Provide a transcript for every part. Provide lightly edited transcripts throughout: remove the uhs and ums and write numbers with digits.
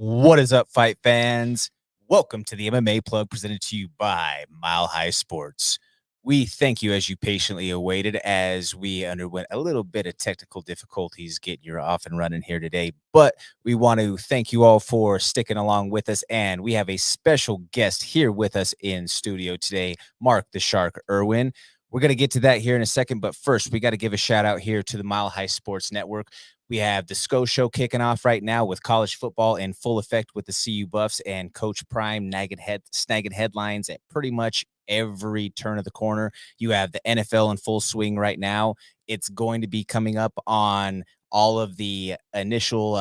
What is up, fight fans? Welcome to the MMA Plug presented to you by Mile High Sports. We thank you as you patiently awaited as we underwent a little bit of technical difficulties getting you off and running here today. But we want to thank you all for sticking along with us. And we have a special guest here with us in studio today, Mark the Shark Irwin. We're going to get to that here in a second. But first, we got to give a shout out here to the Mile High Sports Network. We have the SCO show kicking off right now with college football in full effect with the CU Buffs and Coach Prime snagging headlines at pretty much every turn of the corner. You have the NFL in full swing right now. It's going to be coming up on all of the initial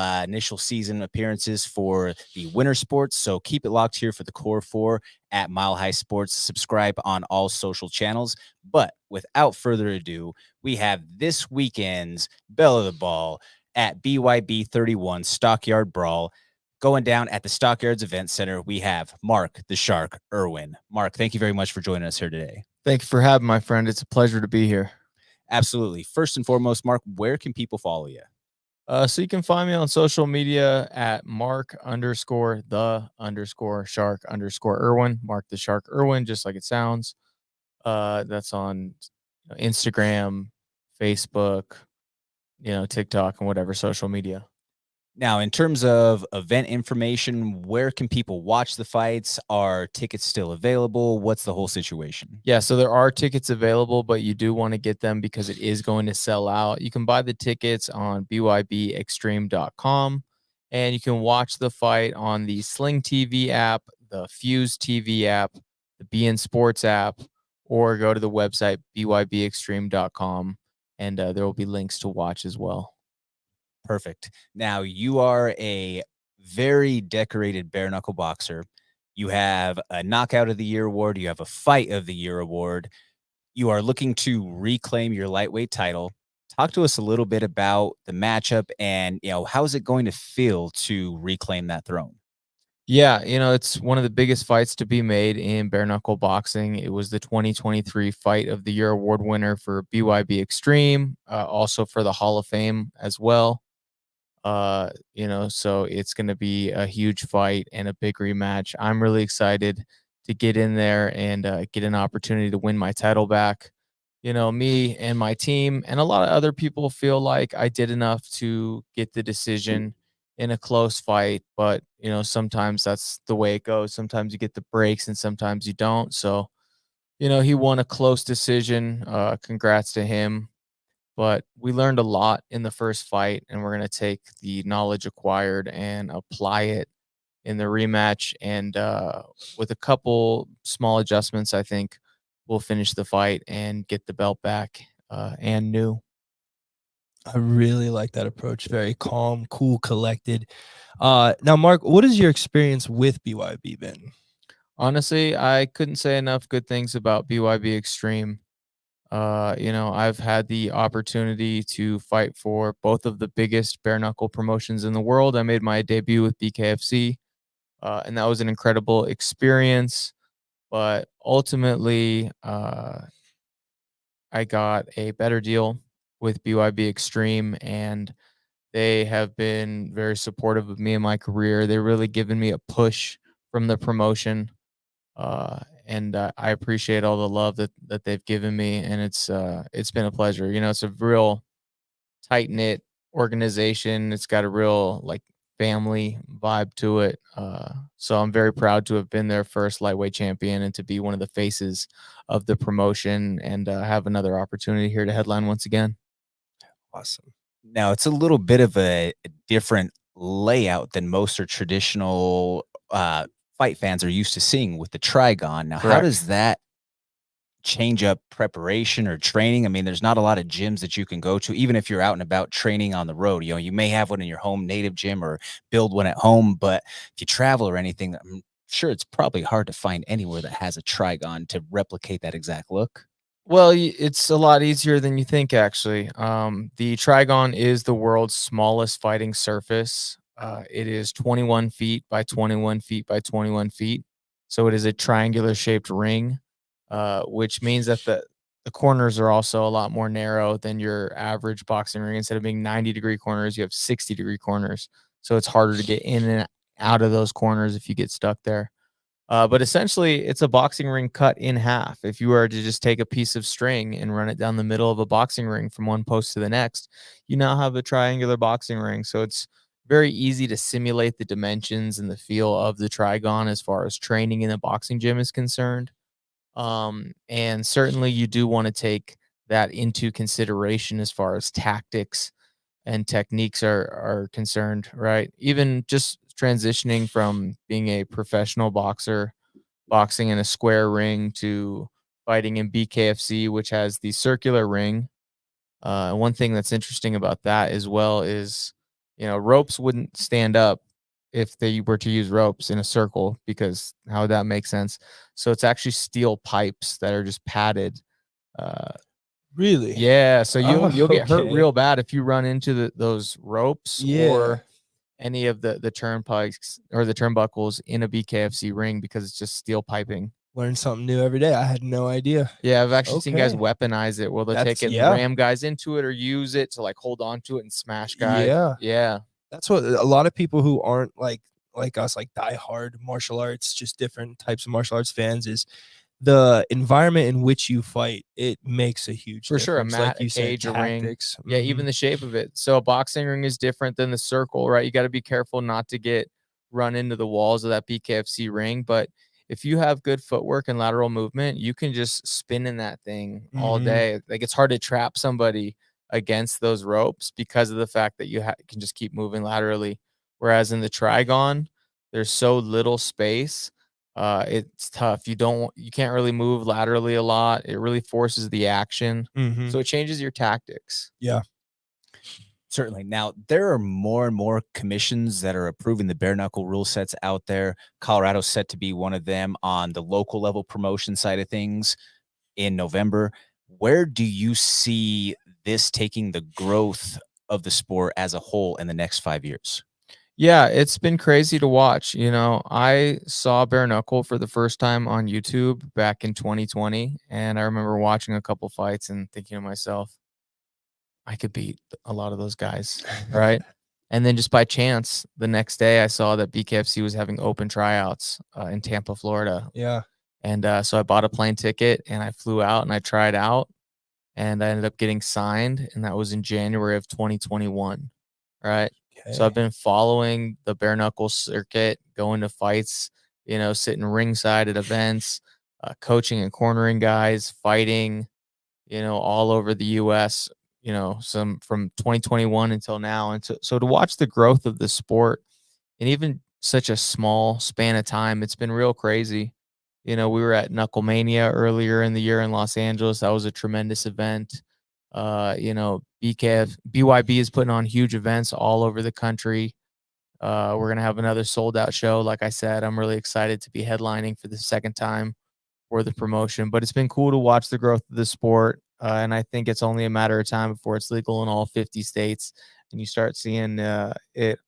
season appearances for the winter sports. So keep it locked here for the core four at Mile High Sports. Subscribe on all social channels. But without further ado, we have this weekend's Bell of the Ball at BYB 31 Stockyard Brawl. Going down at the Stockyards Event Center, we have Mark the Shark Irwin. Mark, thank you very much for joining us here today. Thank you for having my friend. It's a pleasure to be here. Absolutely. First and foremost, Mark, where can people follow you? So you can find me on social media at Mark_the_Shark_Irwin. Mark the Shark Irwin, just like it sounds. That's on Instagram, Facebook, TikTok, and whatever social media. Now, in terms of event information, where can people watch the fights? Are tickets still available? What's the whole situation? Yeah, so there are tickets available, but you do want to get them because it is going to sell out. You can buy the tickets on bybextreme.com, and you can watch the fight on the Sling TV app, the Fuse TV app, the BN Sports app, or go to the website bybextreme.com, and there will be links to watch as well. Perfect. Now, you are a very decorated bare knuckle boxer. You have a Knockout of the Year award. You have a Fight of the Year award. You are looking to reclaim your lightweight title. Talk to us a little bit about the matchup and, how is it going to feel to reclaim that throne? Yeah, it's one of the biggest fights to be made in bare knuckle boxing. It was the 2023 Fight of the Year award winner for BYB Extreme, also for the Hall of Fame as well. So it's going to be a huge fight and a big rematch. I'm really excited to get in there and get an opportunity to win my title back. Me and my team and a lot of other people feel like I did enough to get the decision in a close fight, but sometimes that's the way it goes. Sometimes you get the breaks and sometimes you don't. So, he won a close decision. Congrats to him. But we learned a lot in the first fight, and we're going to take the knowledge acquired and apply it in the rematch. And with a couple small adjustments, I think we'll finish the fight and get the belt back and new. I really like that approach. Very calm, cool, collected. Now, Mark, what has your experience with BYB been? Honestly, I couldn't say enough good things about BYB Extreme. I've had the opportunity to fight for both of the biggest bare knuckle promotions in the world. I made my debut with BKFC, and that was an incredible experience. But ultimately, I got a better deal with BYB Extreme, and they have been very supportive of me in my career. They're really given me a push from the promotion. And I appreciate all the love that they've given me, and it's been a pleasure. It's a real tight knit organization. It's got a real family vibe to it. So I'm very proud to have been their first lightweight champion and to be one of the faces of the promotion and have another opportunity here to headline once again. Awesome. Now, it's a little bit of a different layout than most are traditional fight fans are used to seeing with the Trigon. Now, Correct. How does that change up preparation or training? I mean, there's not a lot of gyms that you can go to, even if you're out and about training on the road. You may have one in your home native gym or build one at home, but if you travel or anything, I'm sure it's probably hard to find anywhere that has a Trigon to replicate that exact look. Well, it's a lot easier than you think, actually. The Trigon is the world's smallest fighting surface. It is 21 feet by 21 feet by 21 feet. So it is a triangular shaped ring, which means that the corners are also a lot more narrow than your average boxing ring. Instead of being 90-degree corners, you have 60-degree corners. So it's harder to get in and out of those corners if you get stuck there. But essentially, it's a boxing ring cut in half. If you were to just take a piece of string and run it down the middle of a boxing ring from one post to the next, you now have a triangular boxing ring. So it's very easy to simulate the dimensions and the feel of the Trigon as far as training in a boxing gym is concerned. And certainly, you do want to take that into consideration as far as tactics and techniques are concerned, right? Even just transitioning from being a professional boxer, boxing in a square ring to fighting in BKFC, which has the circular ring. One thing that's interesting about that as well is, ropes wouldn't stand up if they were to use ropes in a circle because how would that make sense? So it's actually steel pipes that are just padded. Uh, Really? yeah, so Oh, you'll get hurt okay. real bad if you run into those ropes Yeah. or any of the turnpikes or the turnbuckles in a BKFC ring because it's just steel piping. Learn something new every day. I had no idea. Yeah, I've actually seen guys Okay. weaponize it where they'll take That's it and yeah. ram guys into it or use it to like hold on to it and smash guys. Yeah. Yeah, That's what a lot of people who aren't like us, like diehard martial arts, just different types of martial arts fans, is the environment in which you fight. It makes a huge for sure. A difference. mat, Like a you said, cage, a ring. tactics. Yeah, even the shape of it. So a boxing ring is different than the circle, right? You got to be careful not to get run into the walls of that BKFC ring. But if you have good footwork and lateral movement, you can just spin in that thing all Mhm. day. Like it's hard to trap somebody against those ropes because of the fact that you can just keep moving laterally. Whereas in the Trigon, there's so little space. It's tough. You can't really move laterally a lot. It really forces the action. Mhm. So it changes your tactics. Yeah. Certainly. Now, there are more and more commissions that are approving the bare knuckle rule sets out there. Colorado's set to be one of them on the local level promotion side of things in November. Where do you see this taking the growth of the sport as a whole in the next 5 years? Yeah, it's been crazy to watch. I saw bare knuckle for the first time on YouTube back in 2020, and I remember watching a couple fights and thinking to myself, I could beat a lot of those guys, right? And then just by chance, the next day I saw that BKFC was having open tryouts in Tampa, Florida. Yeah. And so I bought a plane ticket and I flew out and I tried out and I ended up getting signed. And that was in January of 2021. Right. So I've Okay. been following the bare knuckle circuit, going to fights, sitting ringside at events, coaching and cornering guys, fighting, all over the US, some from 2021 until now. And so to watch the growth of the sport in even such a small span of time, it's been real crazy. We were at Knucklemania earlier in the year in Los Angeles. That was a tremendous event. BYB is putting on huge events all over the country. We're gonna have another sold out show. Like I said, I'm really excited to be headlining for the second time for the promotion. But it's been cool to watch the growth of the sport, and I think it's only a matter of time before it's legal in all 50 states, and you start seeing it,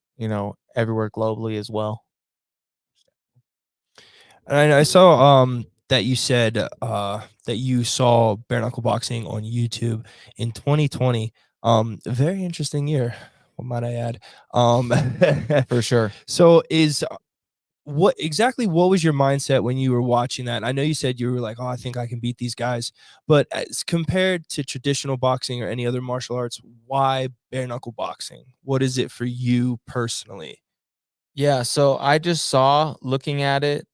everywhere globally as well. And I saw that you said that you saw bare knuckle boxing on YouTube in 2020. Very interesting year, what might I add? For sure. So what was your mindset when you were watching that? I know you said you were like, oh, I think I can beat these guys, but as compared to traditional boxing or any other martial arts, why bare knuckle boxing? What is it for you personally? Yeah, so I just saw looking at it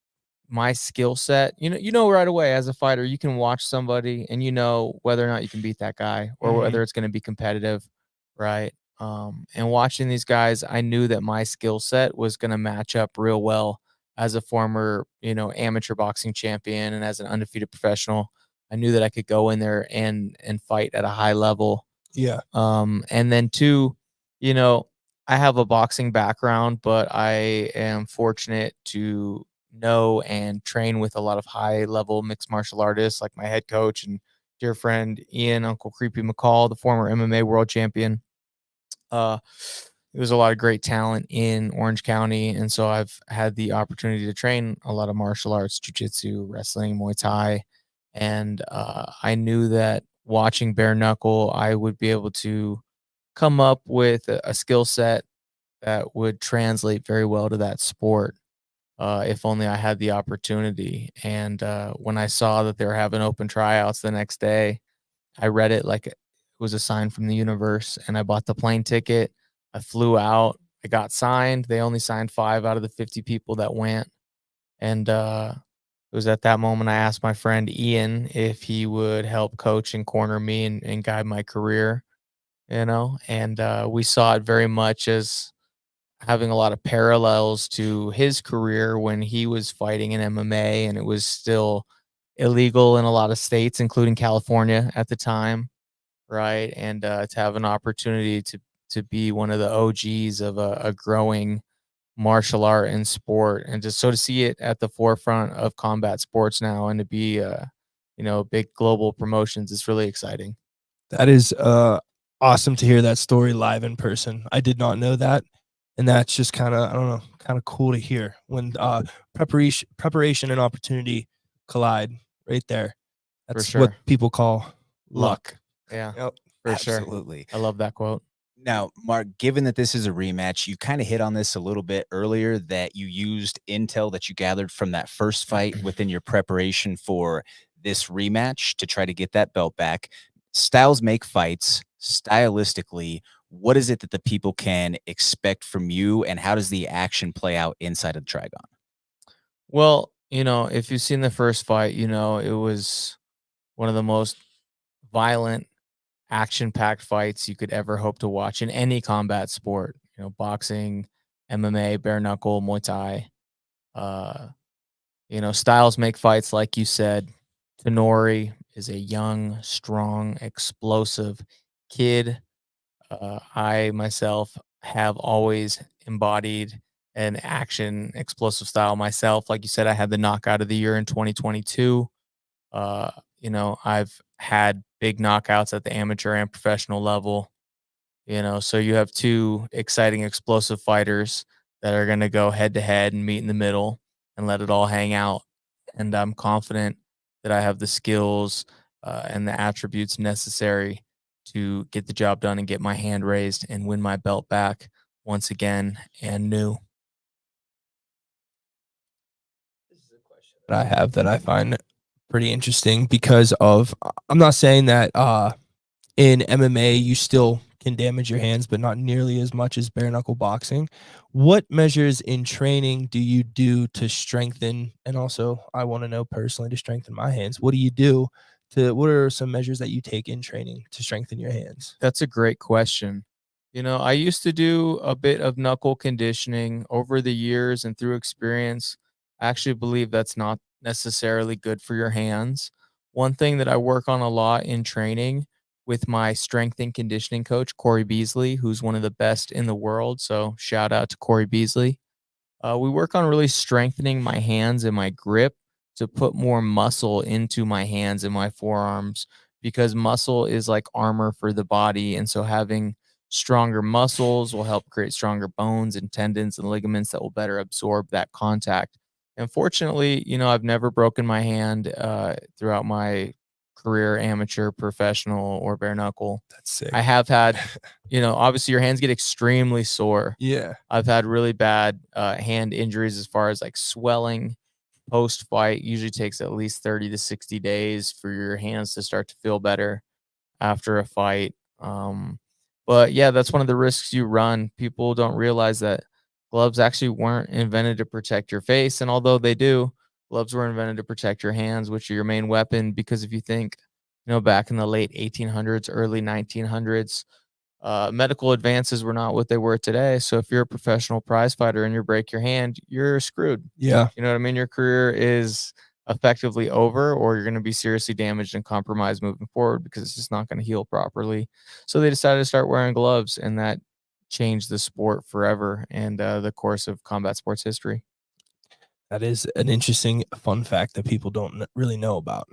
my skill set. Right away as a fighter, you can watch somebody and you know whether or not you can beat that guy or Mhm. whether it's going to be competitive, right? And watching these guys, I knew that my skill set was going to match up real well as a former, amateur boxing champion and as an undefeated professional. I knew that I could go in there and fight at a high level. Yeah. And then two, you know, I have a boxing background, but I am fortunate to know and train with a lot of high level mixed martial artists, like my head coach and dear friend Ian, Uncle Creepy McCall, the former MMA world champion. Uh, there's a lot of great talent in Orange County, and so I've had the opportunity to train a lot of martial arts, jujitsu, wrestling, Muay Thai, and I knew that watching bare knuckle, I would be able to come up with a skill set that would translate very well to that sport, if only I had the opportunity. And when I saw that they were having open tryouts the next day, I read it like it was a sign from the universe, and I bought the plane ticket. I flew out. I got signed. They only signed 5 out of the 50 people that went. And it was at that moment I asked my friend Ian if he would help coach and corner me and guide my career, and we saw it very much as having a lot of parallels to his career when he was fighting in MMA, and it was still illegal in a lot of states, including California at the time, right? And to have an opportunity to be one of the OGs of a growing martial art and sport, and just so to see it at the forefront of combat sports now, and to be big global promotions, is really exciting. That is awesome to hear that story live in person. I did not know that. And that's just kind of, I don't know, kind of cool to hear when preparation and opportunity collide right there. That's sure. what people call luck. Yeah, Yep. for sure. Absolutely. I love that quote. Now, Mark, given that this is a rematch, you kind of hit on this a little bit earlier that you used intel that you gathered from that first fight within your preparation for this rematch to try to get that belt back. Styles make fights. Stylistically, what is it that the people can expect from you, and how does the action play out inside of the Trigon? Well, if you've seen the first fight, it was one of the most violent, action-packed fights you could ever hope to watch in any combat sport. Boxing, MMA, bare knuckle, Muay Thai. Styles make fights, like you said. Tenori is a young, strong, explosive kid. I myself have always embodied an action explosive style myself. Like you said, I had the knockout of the year in 2022. I've had big knockouts at the amateur and professional level. So you have two exciting, explosive fighters that are going to go head to head and meet in the middle and let it all hang out. And I'm confident that I have the skills and the attributes necessary to get the job done and get my hand raised and win my belt back once again and new. This is a question that I have that I find pretty interesting because of, I'm not saying that in MMA you still can damage your hands, but not nearly as much as bare knuckle boxing. What measures in training do you do to strengthen? And also, I want to know personally, to strengthen my hands, what do you do what are some measures that you take in training to strengthen your hands? That's a great question. I used to do a bit of knuckle conditioning over the years, and through experience, I actually believe that's not necessarily good for your hands. One thing that I work on a lot in training with my strength and conditioning coach, Corey Beasley, who's one of the best in the world. So shout out to Corey Beasley. We work on really strengthening my hands and my grip to put more muscle into my hands and my forearms, because muscle is like armor for the body. And so having stronger muscles will help create stronger bones and tendons and ligaments that will better absorb that contact. And fortunately, I've never broken my hand throughout my career, amateur, professional, or bare knuckle. That's sick. I have had, obviously your hands get extremely sore. Yeah. I've had really bad hand injuries as far as like swelling post fight. Usually takes at least 30 to 60 days for your hands to start to feel better after a fight. But yeah, that's one of the risks you run. People don't realize that gloves actually weren't invented to protect your face. And although they do, gloves were invented to protect your hands, which are your main weapon. Because if you think, back in the late 1800s, early 1900s, medical advances were not what they were today. So if you're a professional prize fighter and you break your hand, you're screwed. Yeah. You know what I mean? Your career is effectively over, or you're going to be seriously damaged and compromised moving forward because it's just not going to heal properly. So they decided to start wearing gloves, and that changed the sport forever and the course of combat sports history. That is an interesting fun fact that people don't really know about.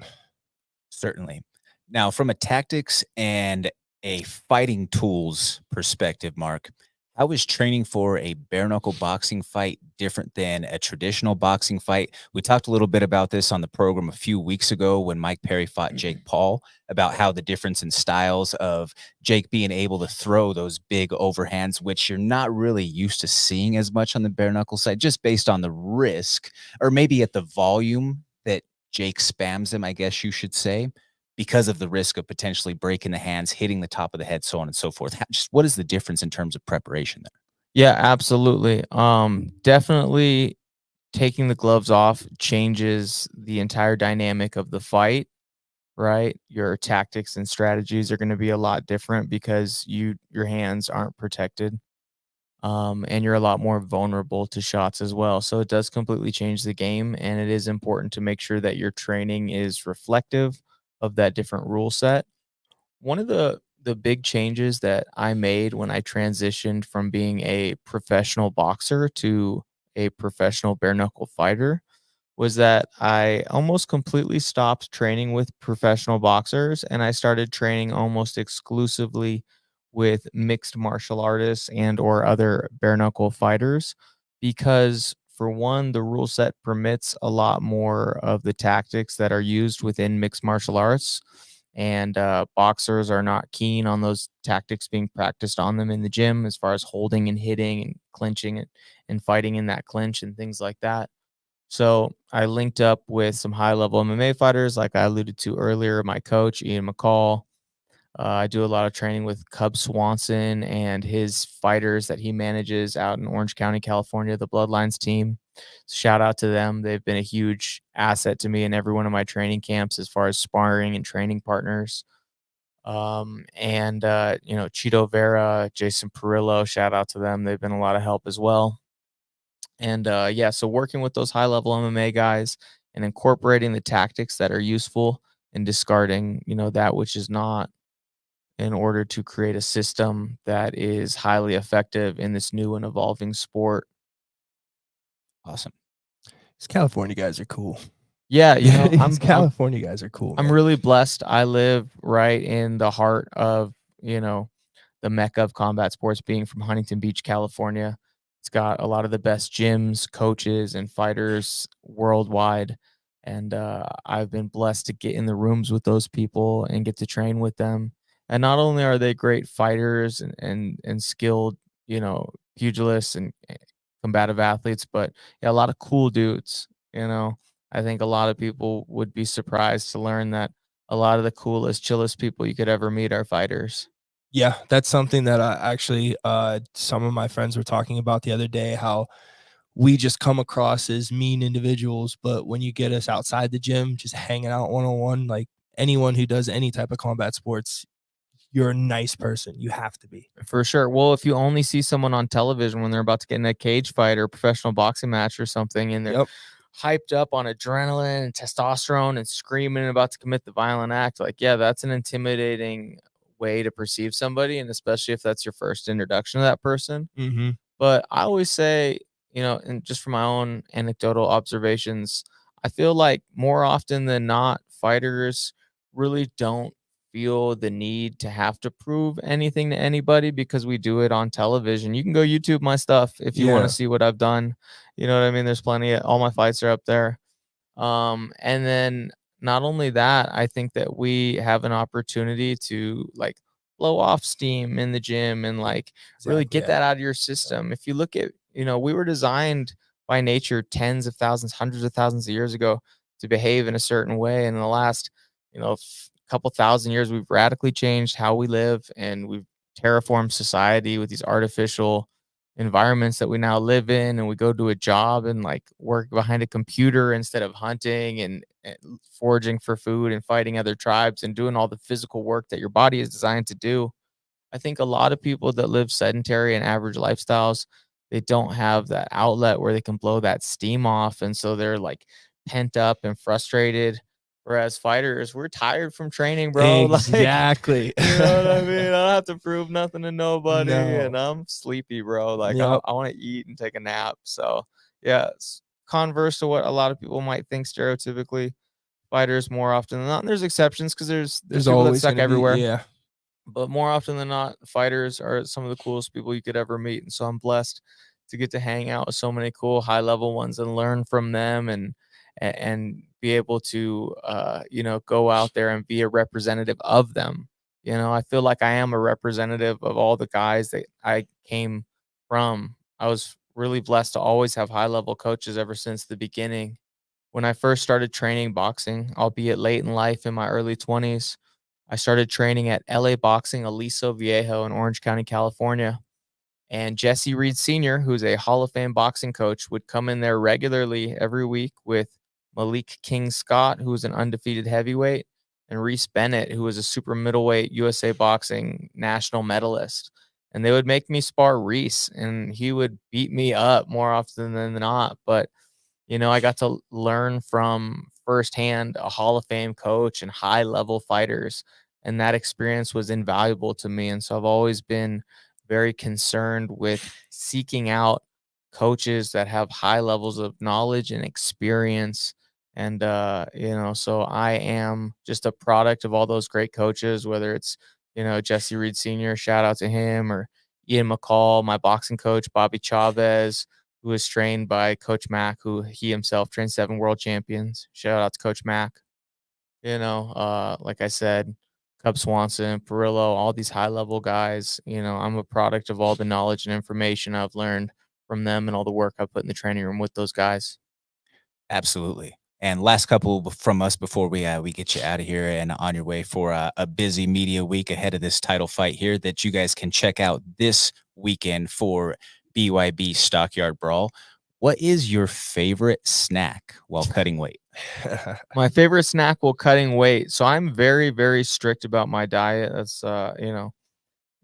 Certainly. Now, from a tactics and a fighting tools perspective, Mark, How is training for a bare knuckle boxing fight different than a traditional boxing fight? We talked a little bit about this on the program a few weeks ago when Mike Perry fought Jake Paul, about how the difference in styles of Jake being able to throw those big overhands, which you're not really used to seeing as much on the bare knuckle side, just based on the risk, or maybe at the volume that Jake spams him, I guess you should say, because of the risk of potentially breaking the hands, hitting the top of the head, so on and so forth. Just what is the difference in terms of preparation there? Yeah, absolutely. Definitely taking the gloves off changes the entire dynamic of the fight, right? Your tactics and strategies are going to be a lot different because your hands aren't protected. And you're a lot more vulnerable to shots as well. So it does completely change the game, and it is important to make sure that your training is reflective of that different rule set. One of the big changes that I made when I transitioned from being a professional boxer to a professional bare knuckle fighter was that I almost completely stopped training with professional boxers and I started training almost exclusively with mixed martial artists and or other bare knuckle fighters because for one the rule set permits a lot more of the tactics that are used within mixed martial arts and boxers are not keen on those tactics being practiced on them in the gym as far as holding and hitting and clinching and fighting in that clinch and things like that. So I linked up with some high level MMA fighters, like I alluded to earlier. My coach, Ian McCall. I do a lot of training with Cub Swanson and his fighters that he manages out in Orange County, California, the Bloodlines team. Shout out to them. They've been a huge asset to me in every one of my training camps as far as sparring and training partners. Cheeto Vera, Jason Perillo, shout out to them. They've been a lot of help as well. And so working with those high level MMA guys and incorporating the tactics that are useful and discarding, that which is not in order to create a system that is highly effective in this new and evolving sport. Awesome. These California guys are cool. Yeah, These California guys are cool. I'm man. really blessed. I live right in the heart of, the mecca of combat sports, being from Huntington Beach, California. It's got a lot of the best gyms, coaches, and fighters worldwide. And I've been blessed to get in the rooms with those people and get to train with them. And not only are they great fighters and skilled, pugilists and combative athletes, but yeah, a lot of cool dudes. I think a lot of people would be surprised to learn that a lot of the coolest, chillest people you could ever meet are fighters. Yeah, that's something that I actually some of my friends were talking about the other day, how we just come across as mean individuals, but when you get us outside the gym, just hanging out one-on-one, like anyone who does any type of combat sports, you're a nice person. You have to be. For sure. Well, if you only see someone on television when they're about to get in a cage fight or a professional boxing match or something, and they're Yep. hyped up on adrenaline and testosterone and screaming and about to commit the violent act, like, yeah, that's an intimidating way to perceive somebody. And especially if that's your first introduction to that person. Mm-hmm. But I always say, and just from my own anecdotal observations, I feel like more often than not, fighters really don't feel the need to have to prove anything to anybody because we do it on television. You can go YouTube my stuff if you want Yeah. to see what I've done. You know what I mean? There's plenty of all my fights are up there. And then not only that, I think that we have an opportunity to like blow off steam in the gym and like really Exactly. get that out of your system. If you look at, we were designed by nature tens of thousands, hundreds of thousands of years ago to behave in a certain way. And in the last, couple thousand years, we've radically changed how we live and we've terraformed society with these artificial environments that we now live in, and we go to a job and like work behind a computer instead of hunting and foraging for food and fighting other tribes and doing all the physical work that your body is designed to do. I think a lot of people that live sedentary and average lifestyles, they don't have that outlet where they can blow that steam off, and so they're like pent up and frustrated. Whereas fighters, we're tired from training, bro. Exactly. You know what I mean? I don't have to prove nothing to nobody, No. and I'm sleepy, bro. Like Yep. I want to eat and take a nap. So yeah, converse to what a lot of people might think stereotypically, fighters more often than not. And there's exceptions because there's There's people that always suck gonna be, everywhere. yeah. But more often than not, fighters are some of the coolest people you could ever meet. And so I'm blessed to get to hang out with so many cool high level ones and learn from them and be able to go out there and be a representative of them. I feel like I am a representative of all the guys that I came from. I was really blessed to always have high level coaches ever since the beginning. When I first started training boxing, albeit late in life in my early 20s, I started training at LA Boxing Aliso Viejo in Orange County, California. And Jesse Reed Sr., who's a Hall of Fame boxing coach, would come in there regularly every week with Malik King Scott, who was an undefeated heavyweight, and Reese Bennett, who was a super middleweight USA boxing national medalist. And they would make me spar Reese, and he would beat me up more often than not. But I got to learn from firsthand a Hall of Fame coach and high level fighters. And that experience was invaluable to me. And so I've always been very concerned with seeking out coaches that have high levels of knowledge and experience. And, so I am just a product of all those great coaches, whether it's, Jesse Reed Sr., shout out to him, or Ian McCall, my boxing coach, Bobby Chavez, who was trained by Coach Mack, who he himself trained 7 world champions. Shout out to Coach Mack. Like I said, Cub Swanson, Perillo, all these high level guys. I'm a product of all the knowledge and information I've learned from them and all the work I put in the training room with those guys. Absolutely. And last couple from us before we get you out of here and on your way for a busy media week ahead of this title fight here that you guys can check out this weekend for BYB Stockyard Brawl. What is your favorite snack while cutting weight? My favorite snack while cutting weight. So I'm very, very strict about my diet. That's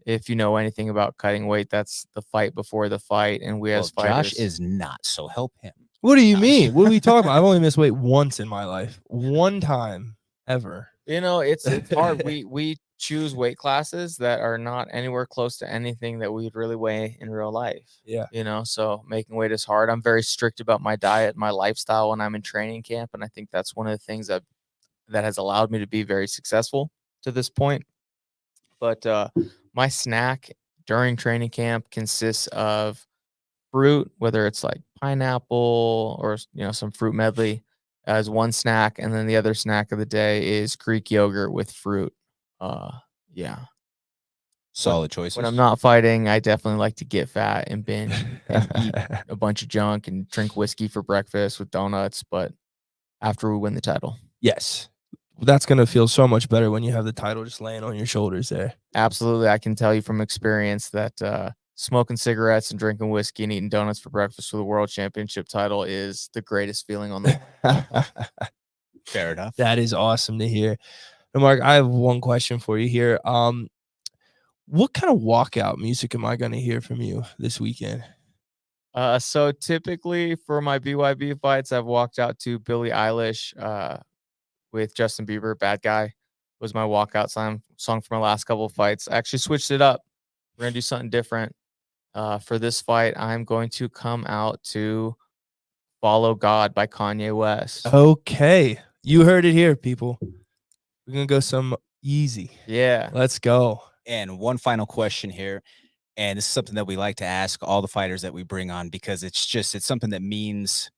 if you know anything about cutting weight, that's the fight before the fight. And we as fighters, Josh is not, so help him. What do you mean? What are we talking about? I've only missed weight once in my life. One time ever. It's hard. We choose weight classes that are not anywhere close to anything that we'd really weigh in real life. Yeah. So making weight is hard. I'm very strict about my diet, my lifestyle when I'm in training camp. And I think that's one of the things that has allowed me to be very successful to this point. But my snack during training camp consists of fruit, whether it's like pineapple or some fruit medley as one snack, and then the other snack of the day is Greek yogurt with fruit. Yeah. Solid choices. When I'm not fighting, I definitely like to get fat and binge and eat a bunch of junk and drink whiskey for breakfast with donuts. But after we win the title, yes, that's gonna feel so much better when you have the title just laying on your shoulders there. absolutely, I can tell you from experience that smoking cigarettes and drinking whiskey and eating donuts for breakfast for the world championship title is the greatest feeling on the Fair enough. That is awesome to hear. Now, Mark, I have one question for you here. What kind of walkout music am I going to hear from you this weekend? So typically for my BYB fights, I've walked out to Billie Eilish with Justin Bieber. Bad Guy was my walkout song for my last couple of fights. I actually switched it up. We're going to do something different. For this fight, I'm going to come out to Follow God by Kanye West. Okay. You heard it here, people. We're going to go some easy. Yeah. Let's go. And one final question here. And this is something that we like to ask all the fighters that we bring on because it's something that means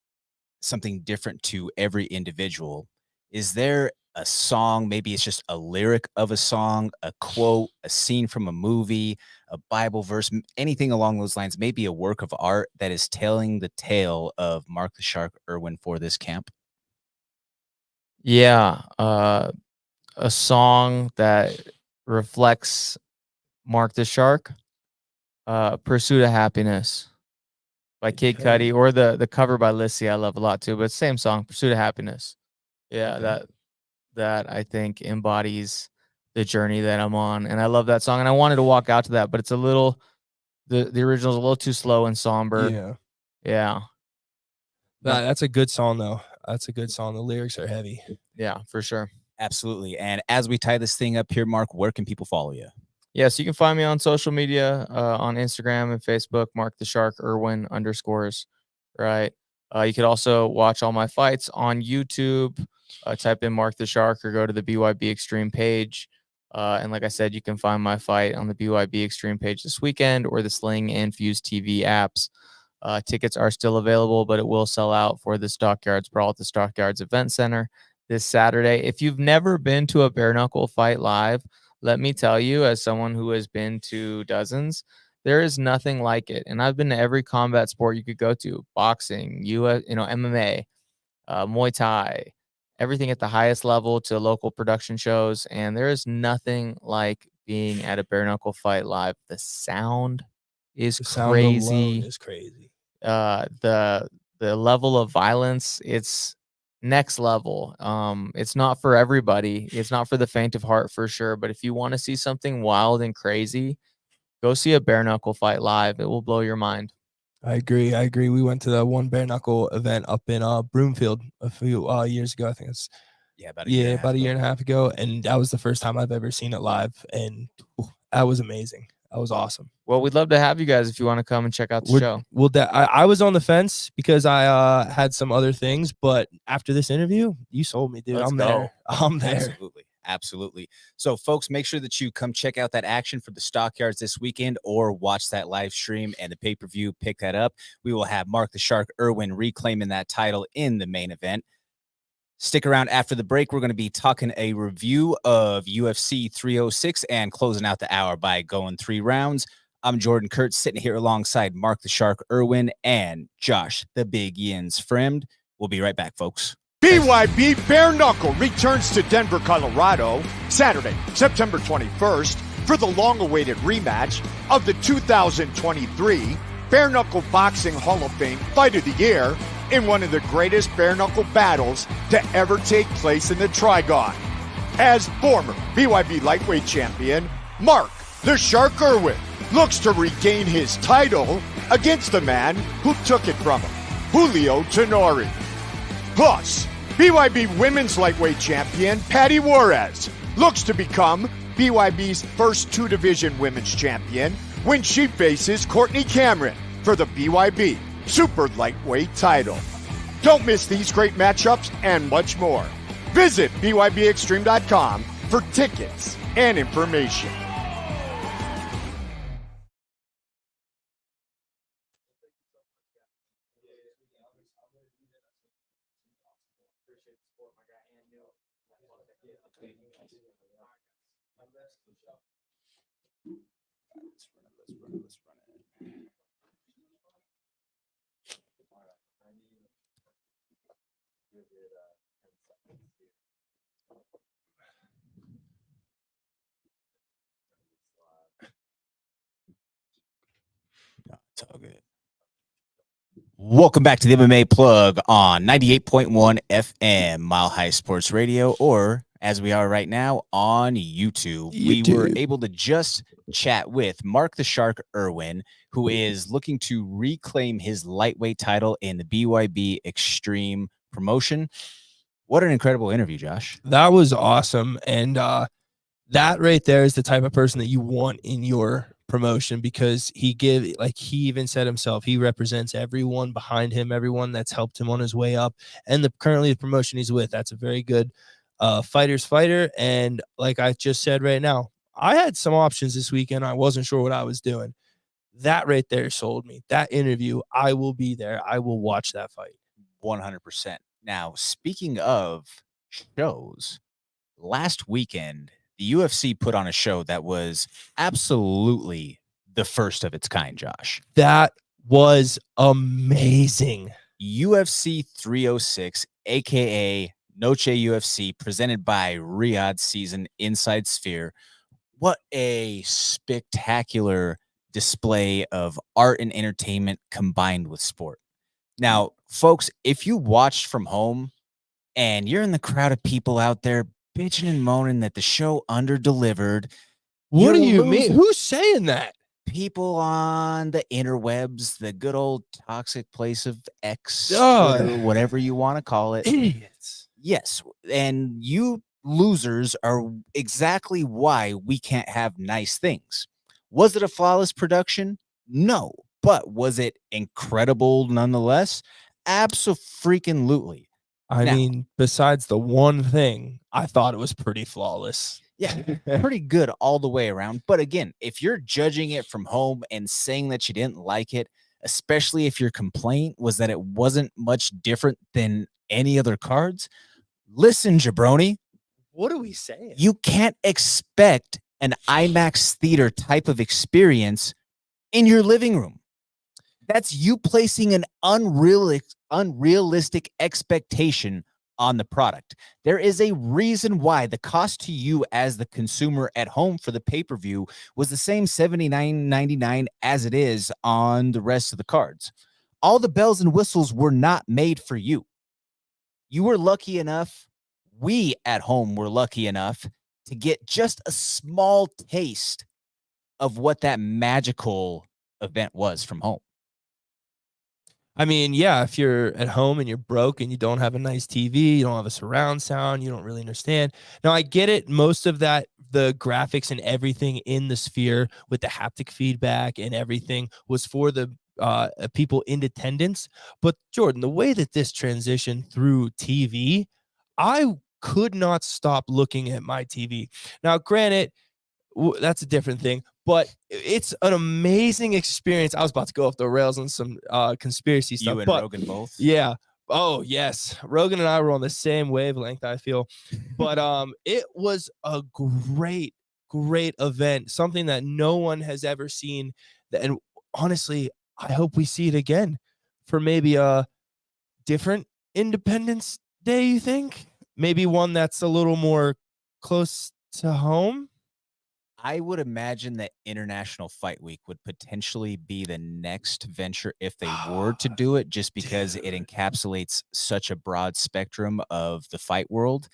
something different to every individual. Is there a song, maybe it's just a lyric of a song, a quote, a scene from a movie, a Bible verse, anything along those lines, maybe a work of art that is telling the tale of Mark the Shark Irwin for this camp? Yeah. A song that reflects Mark the Shark, Pursuit of Happiness by Kid Cudi, or the cover by Lissy I love a lot too, but same song, Pursuit of Happiness. Yeah, that I think embodies the journey that I'm on, and I love that song, and I wanted to walk out to that, but it's a little the original's a little too slow and somber. Yeah. That's a good song though. That's a good song. The lyrics are heavy. Yeah, for sure. Absolutely. And as we tie this thing up here, Mark, where can people follow you? Yes, you can find me on social media, on Instagram and Facebook, Mark the Shark Irwin _, right? You could also watch all my fights on YouTube. Type in Mark the Shark or go to the BYB Extreme page. And like I said, you can find my fight on the BYB Extreme page this weekend or the Sling and Fuse TV apps. Tickets are still available, but it will sell out for the Stockyards Brawl at the Stockyards Event Center this Saturday. If you've never been to a bare knuckle fight live, let me tell you, as someone who has been to dozens, there is nothing like it. And I've been to every combat sport you could go to: boxing, MMA, Muay Thai, everything at the highest level to local production shows. And there is nothing like being at a bare knuckle fight live. The sound is The sound alone crazy. is crazy. The level of violence, it's next level. It's not for everybody. It's not for the faint of heart for sure. But if you want to see something wild and crazy, go see a bare knuckle fight live. It will blow your mind. I agree. We went to the one bare knuckle event up in Broomfield a few years ago. I think it's about a year and a half ago, and that was the first time I've ever seen it live, and that was amazing. That was awesome. Well, we'd love to have you guys if you want to come and check out the show. Well, I was on the fence because I had some other things, but after this interview, you sold me, dude. I'm there. Absolutely. So, folks, make sure that you come check out that action for the Stockyards this weekend, or watch that live stream and the pay-per-view. Pick that up. We will have Mark the Shark Irwin reclaiming that title in the main event. Stick around after the break. We're going to be talking a review of UFC 306 and closing out the hour by going 3 rounds. I'm Jordan Kurtz, sitting here alongside Mark the Shark Irwin and Josh the Big Yins Fremd. We'll be right back, folks. BYB Bare Knuckle returns to Denver, Colorado, Saturday, September 21st, for the long-awaited rematch of the 2023 Bare Knuckle Boxing Hall of Fame Fight of the Year in one of the greatest bare knuckle battles to ever take place in the Trigon. As former BYB lightweight champion, Mark the Shark Irwin looks to regain his title against the man who took it from him, Julio Tenori. Plus, BYB women's lightweight champion Patty Juarez looks to become BYB's first 2-division women's champion when she faces Courtney Cameron for the BYB super lightweight title. Don't miss these great matchups and much more. Visit BYBExtreme.com for tickets and information. Let's run it. No, it's all good. Welcome back to the MMA Plug on 98.1 FM, Mile High Sports Radio, or as we are right now on YouTube. We were able to just chat with Mark the Shark Irwin, who is looking to reclaim his lightweight title in the BYB Extreme promotion. What an incredible interview, Josh. That was awesome. And that right there is the type of person that you want in your promotion, because he even said himself, he represents everyone behind him, everyone that's helped him on his way up, and currently the promotion he's with. That's a very good fighter's fighter. And like I just said right now, I had some options this weekend. I wasn't sure what I was doing. That right there sold me. That interview, I will be there. I will watch that fight. 100%. Now, speaking of shows, last weekend, the UFC put on a show that was absolutely the first of its kind, Josh. That was amazing. UFC 306, aka Noche UFC, presented by Riyadh Season Inside Sphere. What a spectacular display of art and entertainment combined with sport. Now, folks, if you watched from home and you're in the crowd of people out there bitching and moaning that the show under-delivered, what do you mean? Who's saying that? People on the interwebs, the good old toxic place of X, Twitter, whatever you want to call it. Idiots. Yes, and you losers are exactly why we can't have nice things. Was it a flawless production? No. But was it incredible nonetheless? Abso-freaking-lutely. I mean, besides the one thing, I thought it was pretty flawless. Yeah, pretty good all the way around. But again, if you're judging it from home and saying that you didn't like it, especially if your complaint was that it wasn't much different than any other cards, listen, jabroni, What are we saying? you can't expect an IMAX theater type of experience in your living room. That's you placing an unrealistic expectation on the product. There is a reason why the cost to you as the consumer at home for the pay-per-view was the same $79.99 as it is on the rest of the cards. All the bells and whistles were not made for you. You were lucky enough, we at home were lucky enough to get just a small taste of what that magical event was from home. I mean, yeah, if you're at home and you're broke and you don't have a nice TV, you don't have a surround sound, you don't really understand. Now, I get it. Most of that, the graphics and everything in the Sphere with the haptic feedback and everything was for the people in attendance. But Jordan, the way that this transitioned through TV, I could not stop looking at my TV. Now, granted, that's a different thing, but it's an amazing experience. I was about to go off the rails on some conspiracy stuff. You and Rogan both? Yeah. Oh, yes. Rogan and I were on the same wavelength, I feel. But it was a great event, something that no one has ever seen. And honestly, I hope we see it again for maybe a different Independence Day, you think? Maybe one that's a little more close to home? I would imagine that International Fight Week would potentially be the next venture if they were to do it, just because it encapsulates such a broad spectrum of the fight world.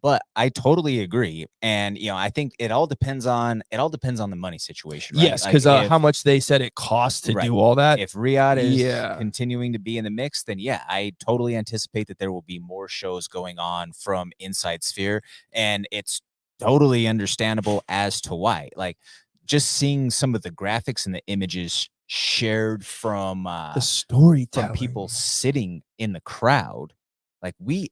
But I totally agree. And, I think it all depends on the money situation, right? Yes, because how much they said it costs to do all that. If Riyadh is continuing to be in the mix, then yeah, I totally anticipate that there will be more shows going on from inside Sphere. And it's totally understandable as to why. Like, just seeing some of the graphics and the images shared from the storytelling from people sitting in the crowd, like, we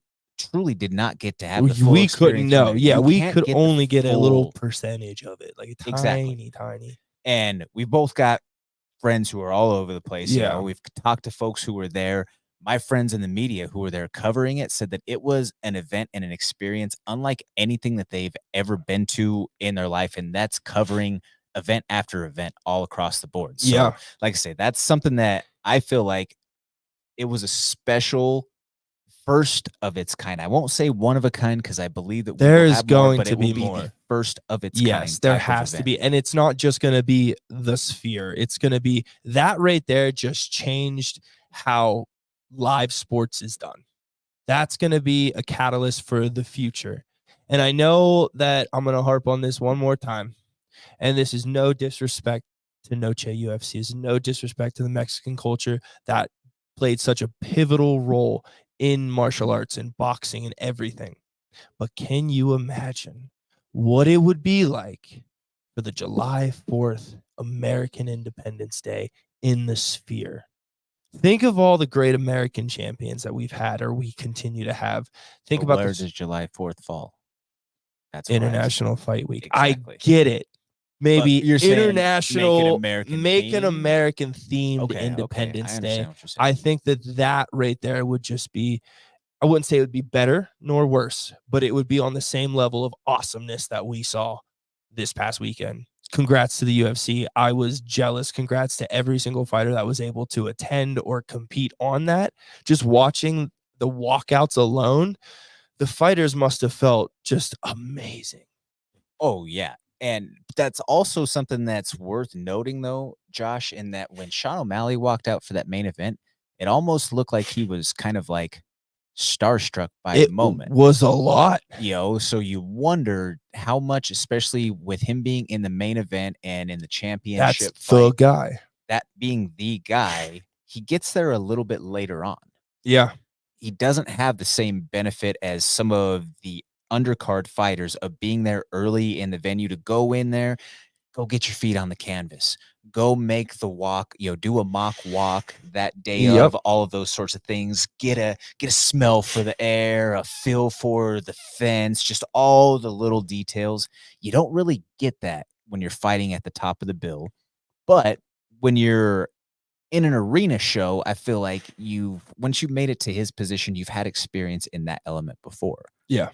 truly did not get to have the full we experience. Couldn't know. Yeah, we can't could get only get a little full- percentage of it, like a Exactly. tiny. And we've both got friends who are all over the place. Yeah. We've talked to folks who were there. My friends in the media who were there covering it said that it was an event and an experience unlike anything that they've ever been to in their life. And that's covering event after event all across the board. So, Yeah. like I say, that's something that I feel like it was a special first of its kind. I won't say one of a kind because I believe that There's going but to it will be more. the first of its kind. Yes, there type of has to event. be. And it's not just going to be the Sphere. It's going to be that right there just changed how live sports is done. That's going to be a catalyst for the future. And I know that I'm going to harp on this one more time. And this is no disrespect to Noche UFC. It's no disrespect to the Mexican culture that played such a pivotal role in martial arts and boxing and everything. But can you imagine what it would be like for the July 4th American Independence Day in the Sphere? Think of all the great American champions that we've had or we continue to have. Think about where this does July 4th fall? That's International Fight Week. Exactly. I get it. Maybe you're saying international, make an American themed Okay, Independence I Day. understand what you're saying. I think that right there would just be, I wouldn't say it would be better nor worse, but it would be on the same level of awesomeness that we saw this past weekend. Congrats to the UFC. I was jealous. Congrats to every single fighter that was able to attend or compete on that. Just watching the walkouts alone, the fighters must have felt just amazing. Oh, yeah. And that's also something that's worth noting, though, Josh, in that when Sean O'Malley walked out for that main event, it almost looked like he was kind of like starstruck by the moment. It was a lot. So you wonder how much, especially with him being in the main event and in the championship That's the guy. That being the guy, he gets there a little bit later on. Yeah. He doesn't have the same benefit as some of the undercard fighters of being there early in the venue to go go get your feet on the canvas. Go make the walk, do a mock walk that day of, all of those sorts of things. Get a smell for the air, a feel for the fence, just all the little details. You don't really get that when you're fighting at the top of the bill. But when you're in an arena show, I feel like once you made it to his position, you've had experience in that element before. Yeah.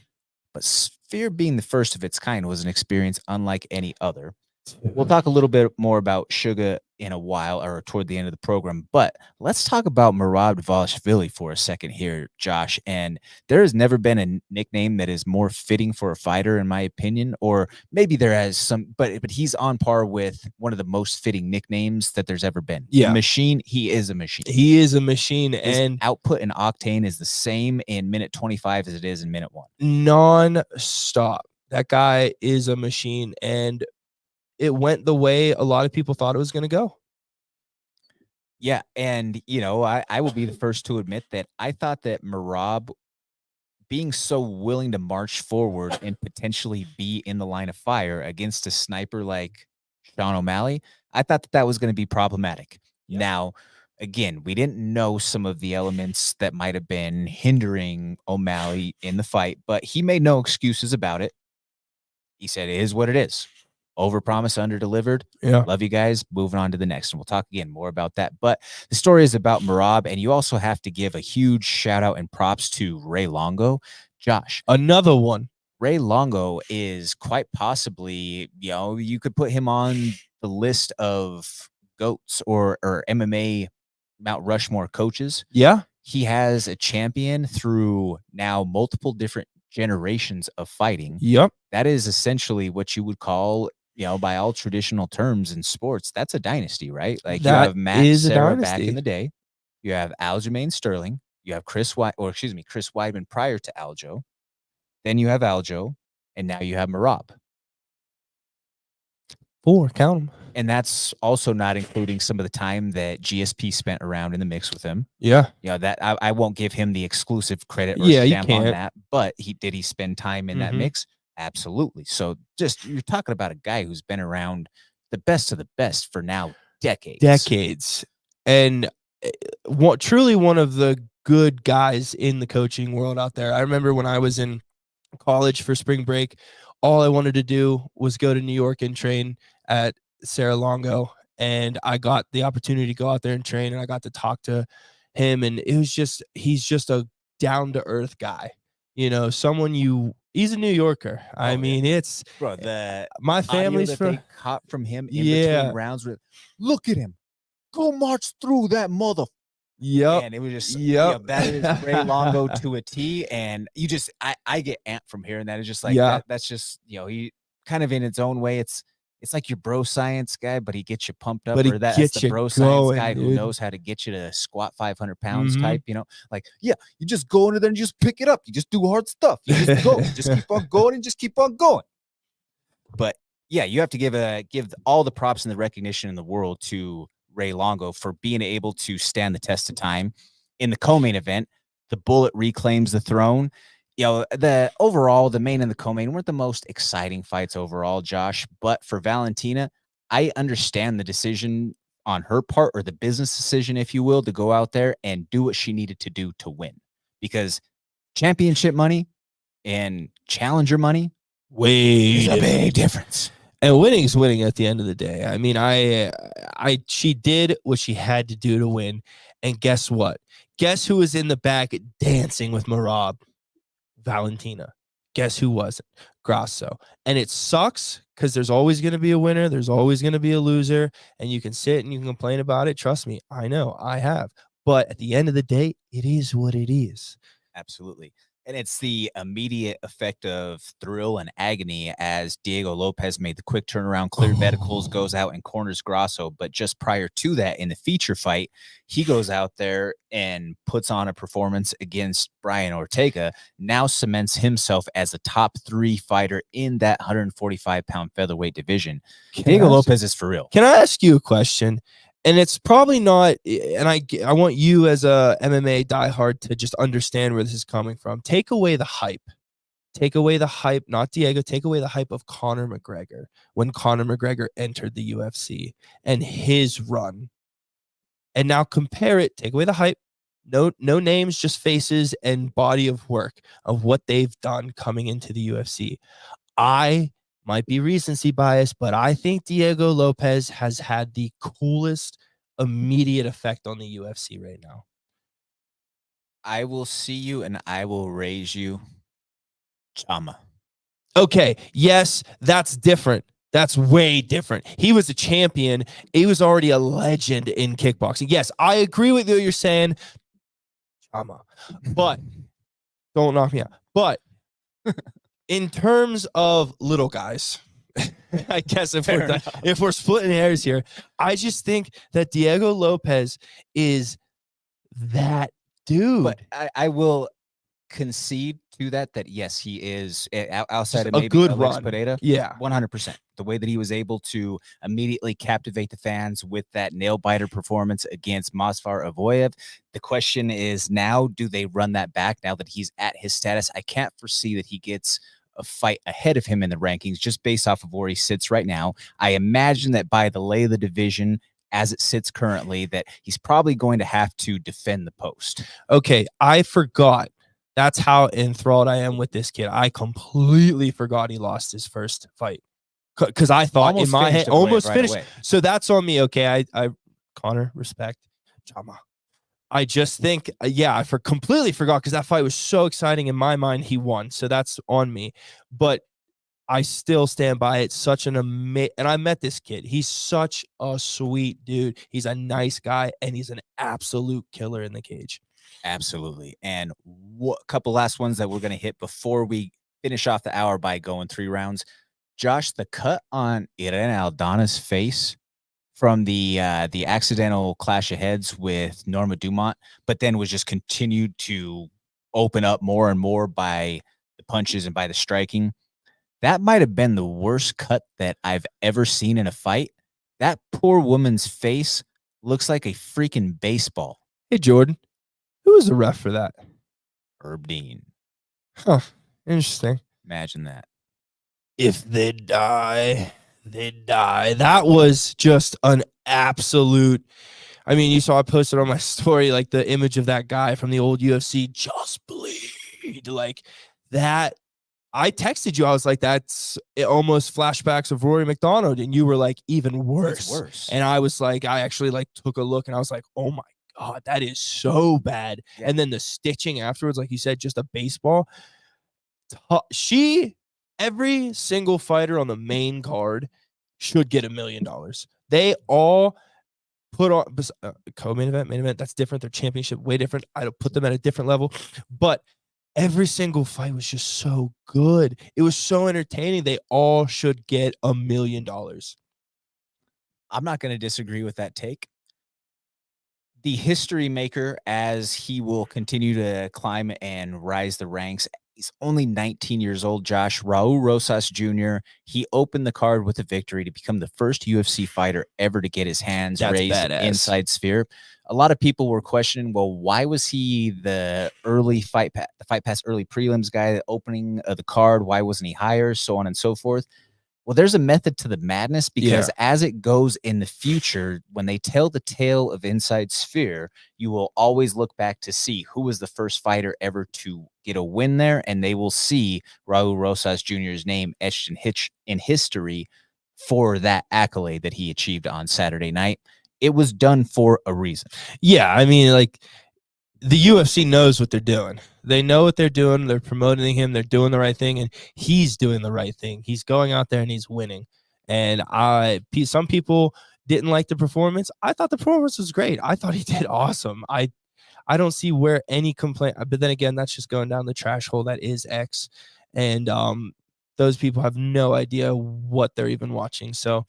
But Sphere being the first of its kind was an experience unlike any other. We'll talk a little bit more about Suga in a while or toward the end of the program, but let's talk about Merab Dvalishvili for a second here, Josh. And there has never been a nickname that is more fitting for a fighter, in my opinion, or maybe there has some, but he's on par with one of the most fitting nicknames that there's ever been. Yeah. Machine. He is a machine. He is a machine. His and output and octane is the same in minute 25 as it is in minute 1. Non-stop. That guy is a machine. And it went the way a lot of people thought it was going to go. Yeah. And, I will be the first to admit that I thought that Merab being so willing to march forward and potentially be in the line of fire against a sniper like Sean O'Malley, I thought that was going to be problematic. Yeah. Now, again, we didn't know some of the elements that might have been hindering O'Malley in the fight, but he made no excuses about it. He said, it is what it is. Overpromise, underdelivered. Yeah. Love you guys. Moving on to the next. And we'll talk again more about that. But the story is about Merab, and you also have to give a huge shout out and props to Ray Longo. Josh. Another one. Ray Longo is quite possibly, you could put him on the list of GOATs or MMA Mount Rushmore coaches. Yeah. He has a champion through now multiple different generations of fighting. Yep. That is essentially what you would call, by all traditional terms in sports, that's a dynasty, right? Like that you have Matt Serra back in the day. You have Aljamain Sterling. You have Chris Weidman prior to Aljo. Then you have Aljo, and now you have Merab. 4, count them. And that's also not including some of the time that GSP spent around in the mix with him. Yeah. That I won't give him the exclusive credit or stamp on that, but did he spend time in that mix? Absolutely. So you're talking about a guy who's been around the best of the best for now decades. And truly one of the good guys in the coaching world out there. I remember when I was in college for spring break, all I wanted to do was go to New York and train at Sarah Longo, and I got the opportunity to go out there and train, and I got to talk to him, and he's just a down-to-earth guy, he's a New Yorker. I mean, it's bro, my family's they caught from him in between rounds with, look at him, go march through that mother. Yep. And it was just that is Ray Longo to a T, and I get amped from hearing that. It's just like that's just he kind of in its own way. It's like your bro science guy, but he gets you pumped up. Or that's the bro science guy who knows how to get you to squat 500 pounds type, like, you just go into there and just pick it up. You just do hard stuff. You just go, just keep on going and just keep on going. But you have to give all the props and the recognition in the world to Ray Longo for being able to stand the test of time. In the co-main event, the Bullet reclaims the throne. The main and the co-main weren't the most exciting fights overall, Josh, but for Valentina, I understand the decision on her part, or the business decision, if you will, to go out there and do what she needed to do to win, because championship money and challenger money, is a big difference. And winning's winning at the end of the day. I mean, she did what she had to do to win. And guess what? Guess who was in the back dancing with Merab? Valentina. Guess who wasn't? Grasso. And it sucks because there's always going to be a winner. There's always going to be a loser. And you can sit and you can complain about it. Trust me, I know, I have. But at the end of the day, it is what it is. Absolutely. And it's the immediate effect of thrill and agony as Diego Lopez made the quick turnaround, cleared medicals, goes out and corners Grasso. But just prior to that, in the feature fight, he goes out there and puts on a performance against Brian Ortega, now cements himself as a top 3 fighter in that 145-pound featherweight division. Diego Lopez is for real. Can I ask you a question? And it's probably not, and I want you as a MMA diehard to just understand where this is coming from. Take away the hype. take away the hype, not Diego, take away the hype of Conor McGregor when Conor McGregor entered the UFC and his run. And now compare it, take away the hype, no names, just faces and body of work of what they've done coming into the UFC. I might be recency bias, but I think Diego Lopez has had the coolest immediate effect on the UFC right now. I will see you and I will raise you. Chama. Okay, yes, that's different. That's way different. He was a champion. He was already a legend in kickboxing. Yes, I agree with what you're saying. Chama. But don't knock me out. But in terms of little guys, I guess if we're splitting hairs here, I just think that Diego Lopez is that dude. But I will concede to that yes, he is outside of a maybe good Alex run. Pereira. Yeah. 100%. The way that he was able to immediately captivate the fans with that nail biter performance against Masvar Avoyev. The question is now, do they run that back now that he's at his status? I can't foresee that he gets a fight ahead of him in the rankings just based off of where he sits right now. I imagine that by the lay of the division as it sits currently, that he's probably going to have to defend the post. Okay, I forgot. That's how enthralled I am with this kid. I completely forgot he lost his first fight because I thought in my head almost finished. So that's on me. Okay, I Conor, respect, Chama. I just think, I completely forgot because that fight was so exciting in my mind. He won, so that's on me. But I still stand by it. Such an amazing, and I met this kid. He's such a sweet dude. He's a nice guy, and he's an absolute killer in the cage. Absolutely. And a couple last ones that we're going to hit before we finish off the hour by going 3 rounds. Josh, the cut on Irene Aldana's face from the accidental clash of heads with Norma Dumont, but then was just continued to open up more and more by the punches and by the striking. That might have been the worst cut that I've ever seen in a fight. That poor woman's face looks like a freaking baseball. Hey, Jordan, who was the ref for that? Herb Dean. Huh. Interesting. Imagine that. If they die, they die. That was just an absolute. I mean, you saw I posted on my story like the image of that guy from the old UFC, just bleed like that. I texted you. I was like, that's almost flashbacks of Rory McDonald. And you were like, even worse. It's worse. And I was like, I actually like took a look and I was like, oh my God, that is so bad. Yeah. And then the stitching afterwards, like you said, just a baseball. Every single fighter on the main card should get $1 million. They all put on co-main event, main event. That's different. Their championship, way different. I'd put them at a different level, but every single fight was just so good. It was so entertaining. They all should get $1 million. I'm not going to disagree with that take. The history maker, as he will continue to climb and rise the ranks, he's only 19 years old, Josh. Raul Rosas Jr., he opened the card with a victory to become the first UFC fighter ever to get his hands raised inside sphere. A lot of people were questioning, well, why was he the Fight Pass early prelims guy, the opening of the card? Why wasn't he higher? So on and so forth. Well, there's a method to the madness because as it goes in the future, when they tell the tale of Inside Sphere, you will always look back to see who was the first fighter ever to get a win there, and they will see Raul Rosas Jr.'s name etched in history for that accolade that he achieved on Saturday night. It was done for a reason. Yeah, I mean, like, the UFC knows what they're doing. They know what they're doing. They're promoting him. They're doing the right thing, and he's doing the right thing. He's going out there and he's winning. And some people didn't like the performance. I thought the performance was great. I thought he did awesome. I don't see where any complaint. But then again, that's just going down the trash hole that is X, and those people have no idea what they're even watching. So,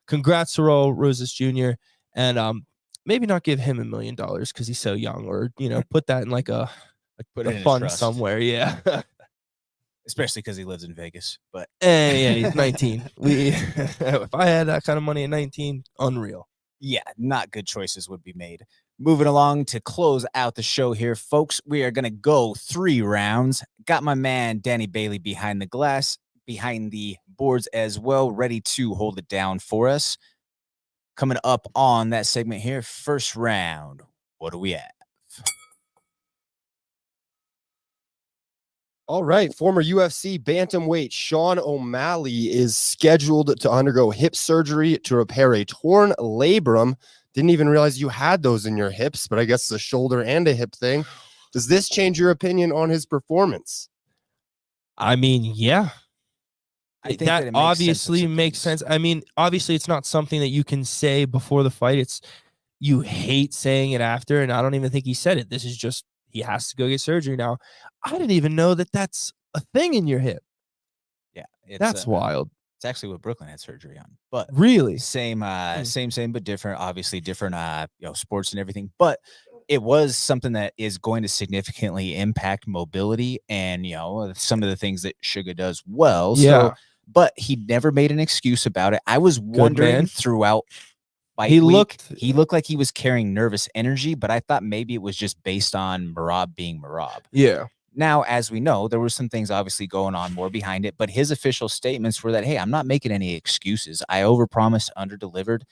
congrats to Raul Rosas Jr. and maybe not give him $1 million because he's so young, or put that in like a fund somewhere. Yeah, especially because he lives in Vegas. But yeah, he's 19. If I had that kind of money at 19, unreal. Yeah, not good choices would be made. Moving along to close out the show here, folks, we are going to go 3 rounds. Got my man Danny Bailey behind the glass, behind the boards as well, ready to hold it down for us. Coming up on that segment here, first round, what do we have? All right. Former UFC bantamweight Sean O'Malley is scheduled to undergo hip surgery to repair a torn labrum. Didn't even realize you had those in your hips, but I guess it's a shoulder and a hip thing. Does this change your opinion on his performance? I mean, yeah. I think that it makes obviously sense of makes things. sense. I mean, obviously, it's not something that you can say before the fight. It's you hate saying it after, and I don't even think he said it. This is just he has to go get surgery now. I didn't even know that that's a thing in your hip. Yeah, it's, That's wild. It's actually what Brooklyn had surgery on, but Really? same, same, but different. Obviously, different, sports and everything. But it was something that is going to significantly impact mobility, and some of the things that Sugar does well. Yeah. So, but he never made an excuse about it. I was wondering man. throughout fight He week, looked- he looked like he was carrying nervous energy, but I thought maybe it was just based on Marab being Marab. Yeah. Now, as we know, there were some things obviously going on more behind it, but his official statements were that, hey, I'm not making any excuses. I overpromised, underdelivered.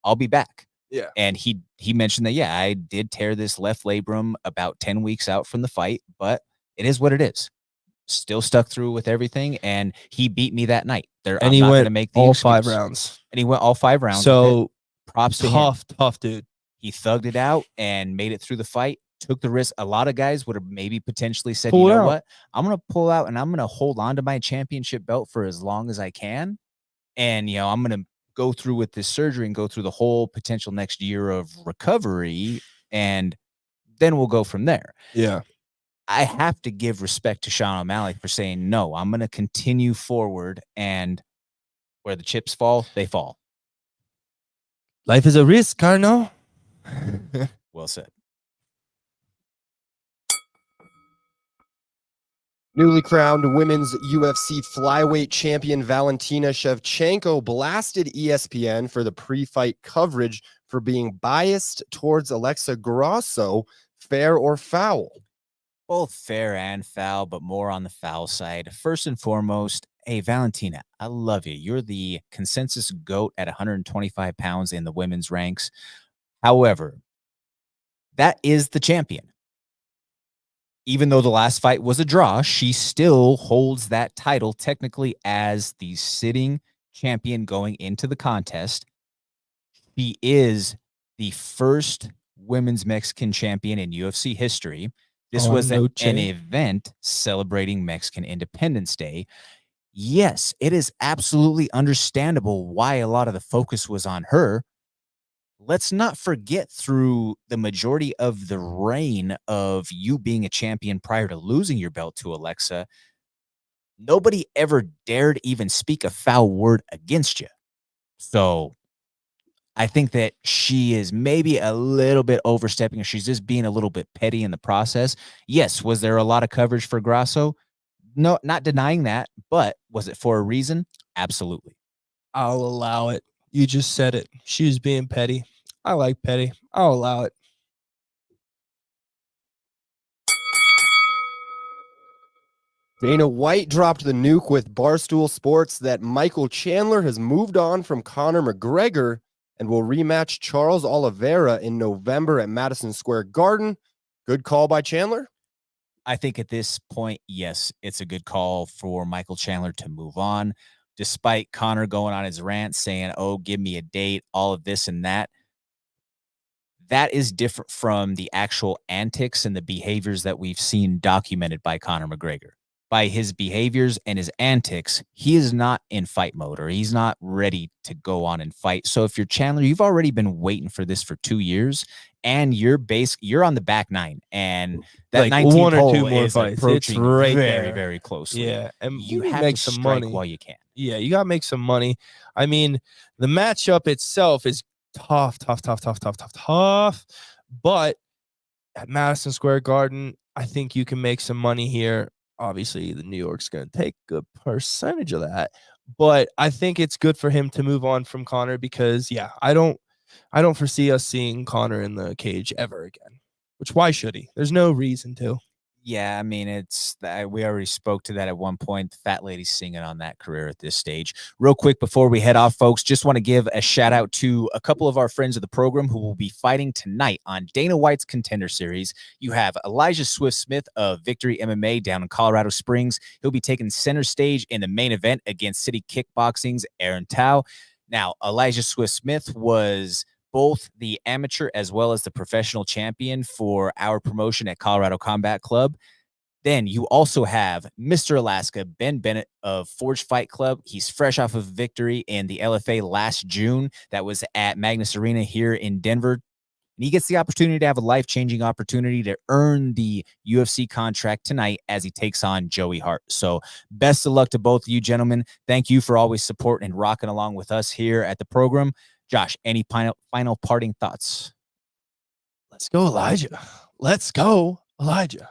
I'll be back. Yeah. And he mentioned that, yeah, I did tear this left labrum about 10 weeks out from the fight, but it is what it is. Still stuck through with everything, and he beat me that night. And I'm he not went gonna make the all excuse. 5 rounds. And he went all 5 rounds. So props to him. tough dude. He thugged it out and made it through the fight. Took the risk. A lot of guys would have maybe potentially said, Pull you it know out. what? I'm going to pull out and I'm going to hold on to my championship belt for as long as I can. And, I'm going to go through with this surgery and go through the whole potential next year of recovery. And then we'll go from there. Yeah. I have to give respect to Sean O'Malley for saying, no, I'm going to continue forward, and where the chips fall, they fall. Life is a risk, Carno. Well said. Newly crowned women's UFC flyweight champion Valentina Shevchenko blasted ESPN for the pre-fight coverage for being biased towards Alexa Grasso. Fair or foul? Both fair and foul, but more on the foul side. First and foremost, hey, Valentina, I love you. You're the consensus GOAT at 125 pounds in the women's ranks. However, that is the champion. Even though the last fight was a draw, she still holds that title technically as the sitting champion going into the contest. She is the first women's Mexican champion in UFC history. This was an event celebrating Mexican Independence Day. Yes, it is absolutely understandable why a lot of the focus was on her. Let's not forget, through the majority of the reign of you being a champion prior to losing your belt to Alexa, nobody ever dared even speak a foul word against you. So I think that she is maybe a little bit overstepping, or she's just being a little bit petty in the process. Yes, was there a lot of coverage for Grasso? No, not denying that, but was it for a reason? Absolutely. I'll allow it. You just said it. She was being petty. I like petty. I'll allow it. Dana White dropped the nuke with Barstool Sports that Michael Chandler has moved on from Conor McGregor and will rematch Charles Oliveira in November at Madison Square Garden. Good call by Chandler? I think at this point, yes, it's a good call for Michael Chandler to move on. Despite Conor going on his rant saying, oh, give me a date, all of this and that. That is different from the actual antics and the behaviors that we've seen documented by Conor McGregor. By his behaviors and his antics, he is not in fight mode, or he's not ready to go on and fight. So if you're Chandler, you've already been waiting for this for 2 years, and you're on the back 9, and that like 19th 1 or 2 hole more is fights. approaching It's right very, there. very closely. Yeah, and You can have make to some strike money while you can. Yeah, you gotta make some money. I mean, the matchup itself is tough. But at Madison Square Garden, I think you can make some money here. Obviously, the New York's going to take a percentage of that. But I think it's good for him to move on from Conor because, yeah, I don't I don't foresee us seeing Conor in the cage ever again. Which, why should he? There's no reason to. Yeah, I mean, we already spoke to that at one point. The fat lady's singing on that career at this stage. Real quick before we head off, folks, just want to give a shout out to a couple of our friends of the program who will be fighting tonight on Dana White's Contender Series. You have Elijah Swift-Smith of Victory MMA down in Colorado Springs. He'll be taking center stage in the main event against City Kickboxing's Aaron Tao. Now, Elijah Swift-Smith was both the amateur as well as the professional champion for our promotion at Colorado Combat Club. Then you also have Mr. Alaska, Ben Bennett of Forge Fight Club. He's fresh off of victory in the LFA last June. That was at Magnus Arena here in Denver. And he gets the opportunity to have a life-changing opportunity to earn the UFC contract tonight as he takes on Joey Hart. So best of luck to both of you gentlemen. Thank you for always supporting and rocking along with us here at the program. Josh, any final parting thoughts? Let's go, Elijah. Let's go, Elijah.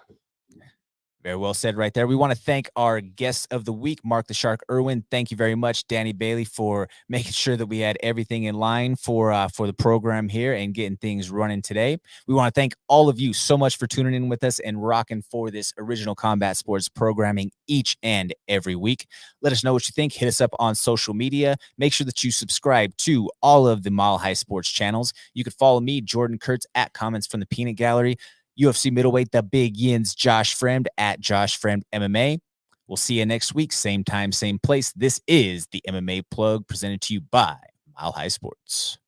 Very well said right there. We want to thank our guests of the week, Mark the Shark Irwin. Thank you very much, Danny Bailey, for making sure that we had everything in line for the program here and getting things running today. We want to thank all of you so much for tuning in with us and rocking for this original combat sports programming each and every week. Let us know what you think. Hit us up on social media. Make sure that you subscribe to all of the Mile High Sports channels. You could follow me, Jordan Kurtz, at Comments from the Peanut Gallery. UFC middleweight, the Big Yins, Josh Fremd at Josh Fremd MMA. We'll see you next week, same time, same place. This is the MMA Plug presented to you by Mile High Sports.